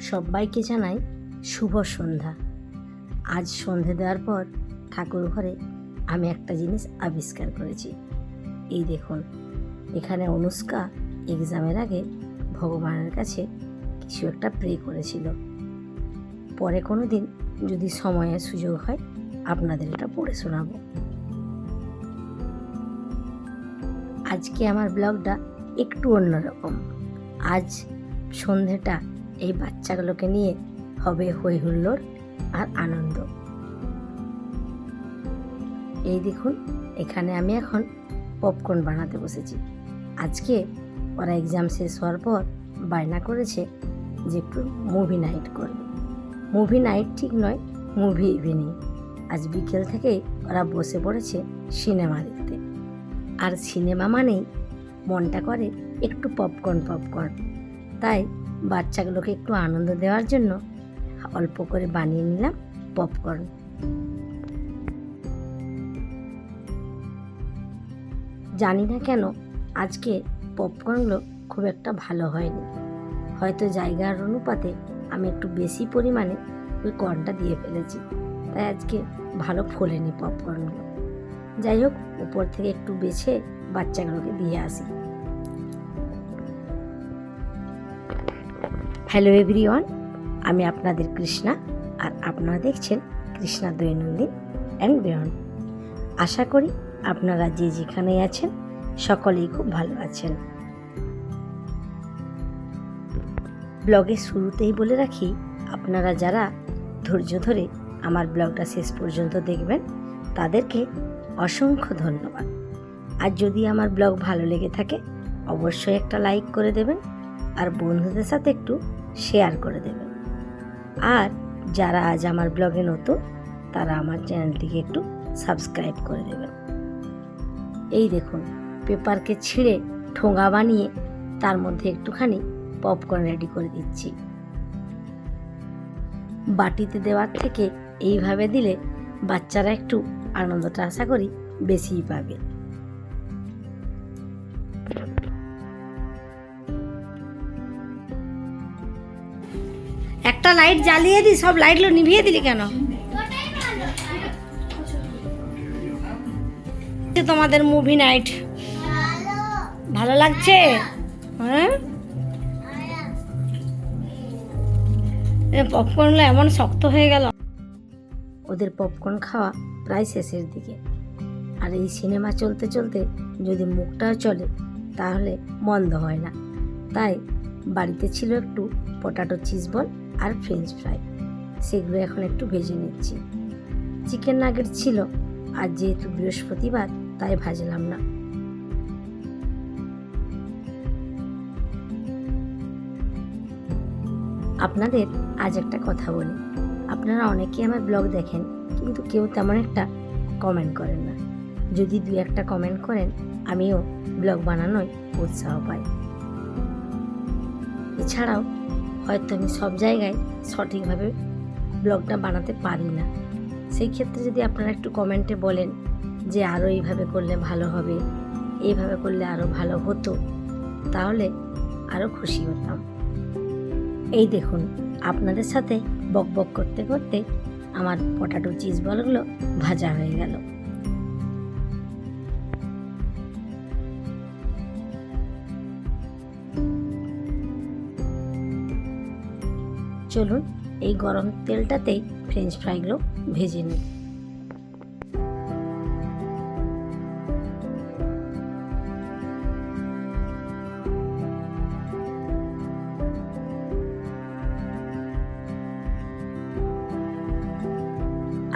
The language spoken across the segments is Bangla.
সবাইকে জানাই শুভ সন্ধ্যা। আজ সন্ধে দেওয়ার পর ঠাকুর ঘরে আমি একটা জিনিস আবিষ্কার করেছি। এই দেখুন, এখানে অনুষ্কা এক্সামের আগে ভগবানের কাছে কিছু একটা প্রে করেছিল। পরে কোনো দিন যদি সময়ের সুযোগ হয় আপনাদের এটা পড়ে শোনাবো। আজকে আমার ব্লগটা একটু অন্যরকম। আজ সন্ধেটা এই বাচ্চাগুলোকে নিয়ে হবে হই হুল্লোড় আর আনন্দ। এই দেখুন, এখানে আমি এখন পপকর্ন বানাতে বসেছি। আজকে ওরা এক্সাম শেষ হওয়ার পর বায়না করেছে যে একটু মুভি নাইট করবে। মুভি নাইট ঠিক নয়, মুভি ইভিনিং। আজ বিকেল থেকেই ওরা বসে পড়েছে সিনেমা দেখতে। আর সিনেমা মানেই মনটা করে একটু পপকর্ন। তাই বাচ্চাগুলোকে একটু আনন্দ দেওয়ার জন্য অল্প করে বানিয়ে নিলাম পপকর্ন। জানি না কেন আজকে পপকর্নগুলো খুব একটা ভালো হয়নি। হয়তো জায়গার অনুপাতে আমি একটু বেশি পরিমাণে ওই কর্নটা দিয়ে ফেলেছি, তাই আজকে ভালো ফোলেনি পপকর্নগুলো। যাই হোক, উপর থেকে একটু বেছে বাচ্চাগুলোকে দিয়ে আসি। হ্যালো এভরিওয়ান, আমি আপনাদের কৃষ্ণা, আর আপনারা দেখছেন কৃষ্ণা দৈনন্দিন অ্যান্ড বিয়ন্ড। আশা করি আপনারা যে যেখানে আছেন সকলেই খুব ভালো আছেন। ব্লগের শুরুতেই বলে রাখি, আপনারা যারা ধৈর্য ধরে আমার ব্লগটা শেষ পর্যন্ত দেখবেন তাদেরকে অসংখ্য ধন্যবাদ। আর যদি আমার ব্লগ ভালো লেগে থাকে অবশ্যই একটা লাইক করে দেবেন, আর বন্ধুদের সাথে একটু শেয়ার করে দেবেন। আর যারা আজ আমার ব্লগে নতুন তারা আমার চ্যানেলটিকে একটু সাবস্ক্রাইব করে দেবেন। এই দেখুন, পেপারকে ছিঁড়ে ঠোঙা বানিয়ে তার মধ্যে একটুখানি পপকর্ন রেডি করে দিচ্ছি। বাটিতে দেওয়ার থেকে এইভাবে দিলে বাচ্চারা একটু আনন্দটা আশা করি বেশিই পাবে। একটা লাইট জ্বালিয়ে দি, সব লাইটগুলো নিভিয়ে দিলি কেন? তোমাদের মুভি নাইট ভালো লাগছে? হ্যাঁ, পপকর্নগুলো এমন শক্ত হয়ে গেল। ওদের পপকর্ন খাওয়া প্রায় শেষের দিকে। আর এই সিনেমা চলতে চলতে যদি মুখটাও চলে তাহলে মন্দ হয় না। তাই বাড়িতে ছিল একটু পটাটো চিজ বল আর ফ্রেঞ্চ ফ্রাই, সেগুলো এখন একটু ভেজে নিচ্ছি। চিকেন নাগেট ছিল, আর যেহেতু বৃহস্পতিবার তাই ভাজলাম না। আপনাদের আজ একটা কথা বলি, আপনারা অনেকেই আমার ব্লগ দেখেন কিন্তু কেউ তেমন একটা কমেন্ট করেন না। যদি 2-1টা কমেন্ট করেন আমিও ব্লগ বানানোয় উৎসাহ পাই। এছাড়াও হয়তো আমি সব জায়গায় সঠিকভাবে ব্লগটা বানাতে পারি না। সেই ক্ষেত্রে যদি আপনারা একটু কমেন্টে বলেন যে আরও এইভাবে করলে ভালো হবে, এইভাবে করলে আরও ভালো হতো, তাহলে আরও খুশি হতাম। এই দেখুন, আপনাদের সাথে বকবক করতে করতে আমার পটাটো চিজ বলগুলো ভাজা হয়ে গেল। চলুন এই গরম তেলটাতেই ফ্রেঞ্চ ফ্রাইগুলো ভেজে নিই।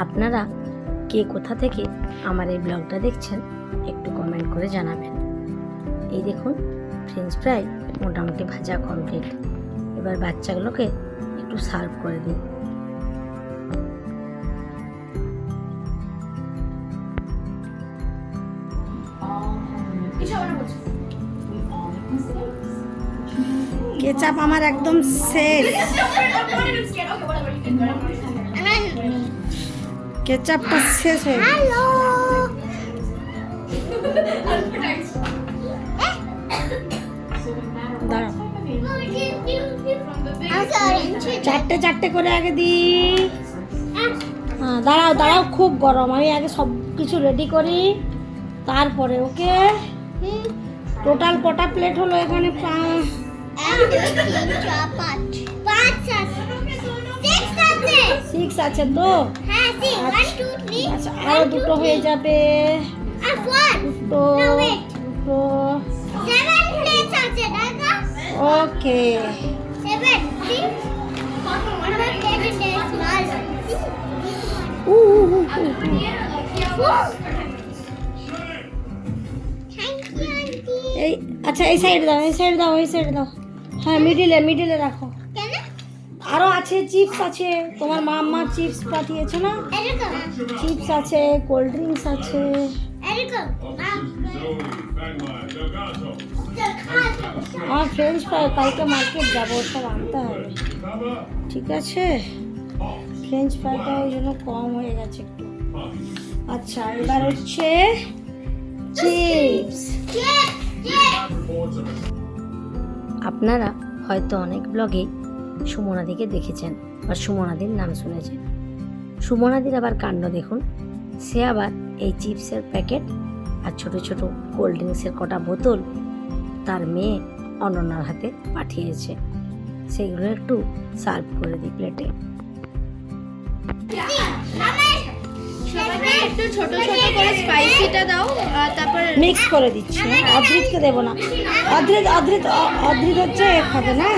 আপনারা কে কোথা থেকে আমার এই ব্লগটা দেখছেন একটু কমেন্ট করে জানাবেন। এই দেখুন, ফ্রেঞ্চ ফ্রাই মোটামুটি ভাজা কমপ্লিট। এবার বাচ্চাগুলোকে একটু সার্ভ করে দিই। কেচাপ আমার একদম শেষ। কেচাপটা শেষ হয়ে গেল। দাঁড়াও, চারটে চারটে করে আগে দিই। হ্যাঁ দাঁড়াও দাঁড়াও, খুব গরম, আমি আগে সব কিছু রেডি করি তারপরে। ওকে, টোটাল কটা প্লেট হলো এখানে? 6 আছে তো? আচ্ছা আরো দুটো হয়ে যাবে। দুটো দুটো। ওকে, এই আচ্ছা এই সাইড দাও, এই সাইড দাও, এই সাইড দাও। হ্যাঁ মিডিলে মিডিলে রাখো। আরো আছে, চিপস আছে, তোমার মা চিপস পাঠিয়েছে না? চিপস আছে, কোল্ড ড্রিঙ্কস আছে। আমার ফ্রেঞ্চ ফ্রাই, কালকে মার্কেট যাবো, সব আনতে হবে। ঠিক আছে, ফ্রেঞ্চ ফ্রাইটা ওই জন্য কম হয়ে গেছে একটু। আচ্ছা এবার হচ্ছে চিপস। আপনারা হয়তো অনেক ব্লগে সুমনাদিকে দেখেছেন বা সুমনাদির নাম শুনেছেন। সুমনাদির আবার কাণ্ড দেখুন, সে আবার এই চিপসের প্যাকেট আর ছোট ছোট কোল্ড ড্রিঙ্কসের কটা বোতল তার মেয়ে অনন্যার হাতে পাঠিয়েছে। সেগুলো একটু সার্ভ করে দিই প্লেটে। একটু ছোট ছোট করে স্পাইসিটা দাও, তারপর মিক্স করে দিচ্ছি। অদ্রিতকে দেবো না, অদ্রিত অদ্রিত অদ্রিত হচ্ছে খাবে না।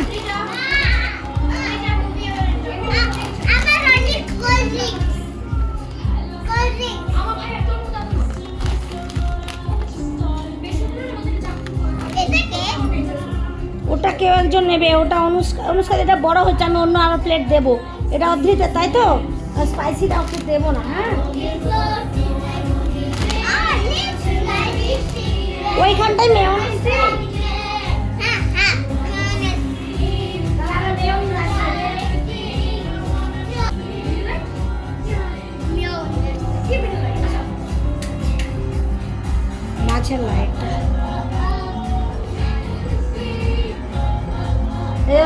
ওটা কেউ একজন নেবে, ওটা অনুষ্কা এটা বড় হচ্ছে, আমি অন্য আরো প্লেট দেবো। এটা অদ্রিতের, তাই তো? স্পাইসিটা ওকে দেবো না। হ্যাঁ ওইখানটাই মেয়োনিজ দিই। মাছের লাইটটা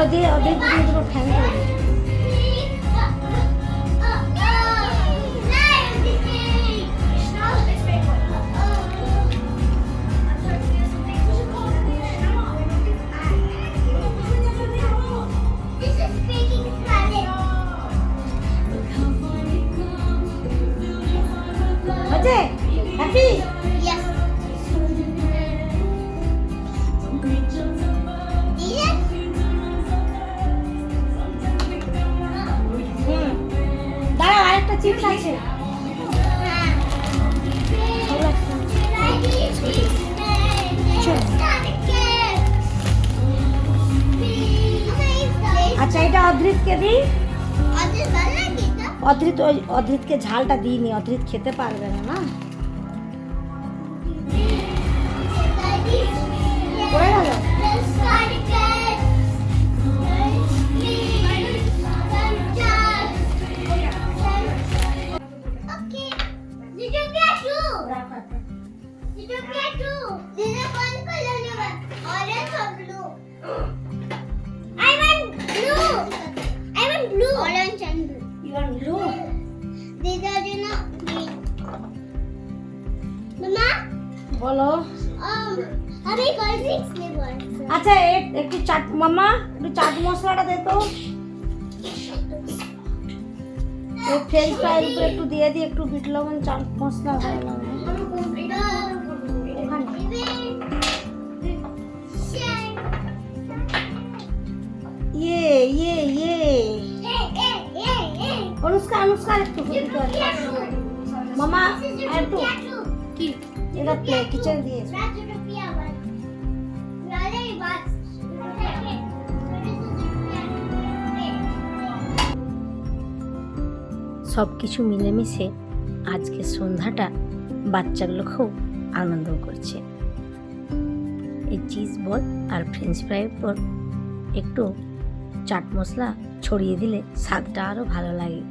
ওদের ওদের দুটো ফ্যান করে দিই। হচ্ছে হ্যাপি? দাঁড়াও, আরেকটা চিপস আছে। আচ্ছা এটা অদ্রিতকে দিই। অদ্রিতকে ঝালটা দিইনি, অদ্রিত খেতে পারবে না। না পড়ে গেল। বলো। আমি কোল্ড ড্রিঙ্কস নেব। আচ্ছা একটু চাট মামা, একটু চাট মশলাটা দে তো। এই ফ্রেঞ্চ ফ্রাইয়ের উপরে একটু দিয়ে দিই, একটু বিট লবণ, চাট মশলা ভালো লাগে। ইয়ে ইয়ে ইয়ে অনুষ্কা অনুষ্কা একটু মামা একটু কি এটা প্লেট কিচেন দিয়ে সব কিছু মিলেমিশে আজকে সন্ধ্যাটা বাচ্চাগুলো খুব আনন্দ করছে। এই চিজ বল আর ফ্রেঞ্চ ফ্রাইয়ের পর একটু চাট মশলা ছড়িয়ে দিলে স্বাদটা আরো ভালো লাগে।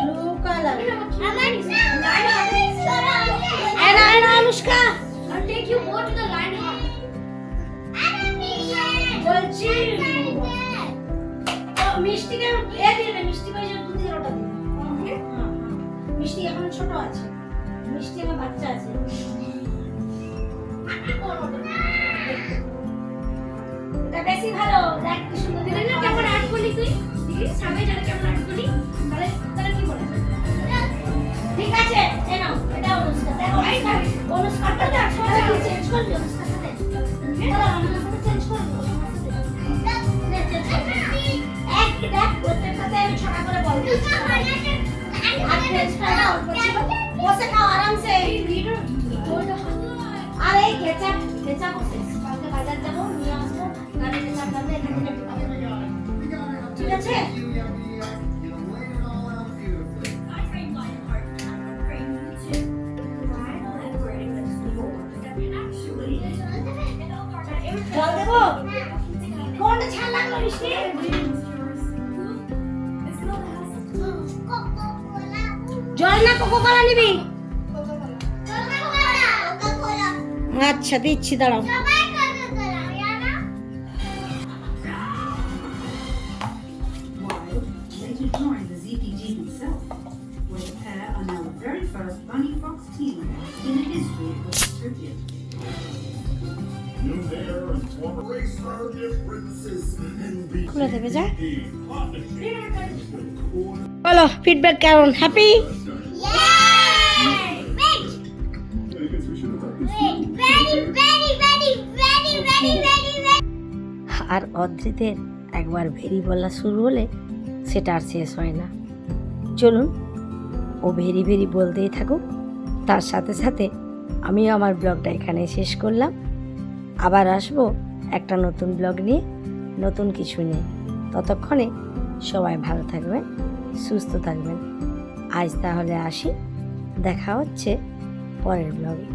ব্লু মিষ্টি মিষ্টিকে এ দিয়ে দে, মিষ্টি করে যে দুধের ওটা দিয়ে দে। হ্যাঁ, হ্যাঁ। মিষ্টি এখন ছোট আছে, মিষ্টি আমার বাচ্চা আছে। এটা বেশি ভালো, দেখ কি সুন্দর দিলে না। কেমন আর্ট করলি তুই? দেখি সামনে যারা কেমন আর্ট করলি, তাহলে তাহলে কি বলে? ঠিক আছে, এই নাও, এটা অনুষ্কা। দেখো অনুষ্কাটা দেখ, সবাই চেঞ্জ করবি অনুষ্কার সাথে। চলো আমার সাথে চেঞ্জ করবি। এক দেখ প্রত্যেক সাথে আমি ছড়া করে বলবো। আর ফ্রেঞ্চ ফ্রাইটা অল্প ছিল, বসে খাও আরামসে। আর এই কেচাপ বসে কালকে বাজার যাবো, নিয়ে আসবো। গাড়ি কেচাপ লাগবে, এখান থেকে ঠিক আছে? জল দেবো? কোনটা ছাড় লাগলো মিষ্টি? জল না কোকো কোলা নিবি? আচ্ছা দিচ্ছি, দাঁড়াও। Wild later joined the ZPG himself, where the pair are now the very first Bunny Fox team in the history of the tribute. New mayor and former race target princess and খুলে দেবে যা। BTG. বলো ফিডব্যাক কেমন? হ্যাপি? আর অদ্রিতের একবার ভেরি বলা শুরু হলে সেটা আর শেষ হয় না। চলুন ও ভেরি ভেরি বলতেই থাকুক, তার সাথে সাথে আমিও আমার ব্লগটা এখানে শেষ করলাম। আবার আসবো একটা নতুন ব্লগ নিয়ে, নতুন কিছু নিয়ে। ততক্ষণে সবাই ভালো থাকবেন, সুস্থ থাকবেন। আজ তাহলে আসি, দেখা হচ্ছে পরের ব্লগে।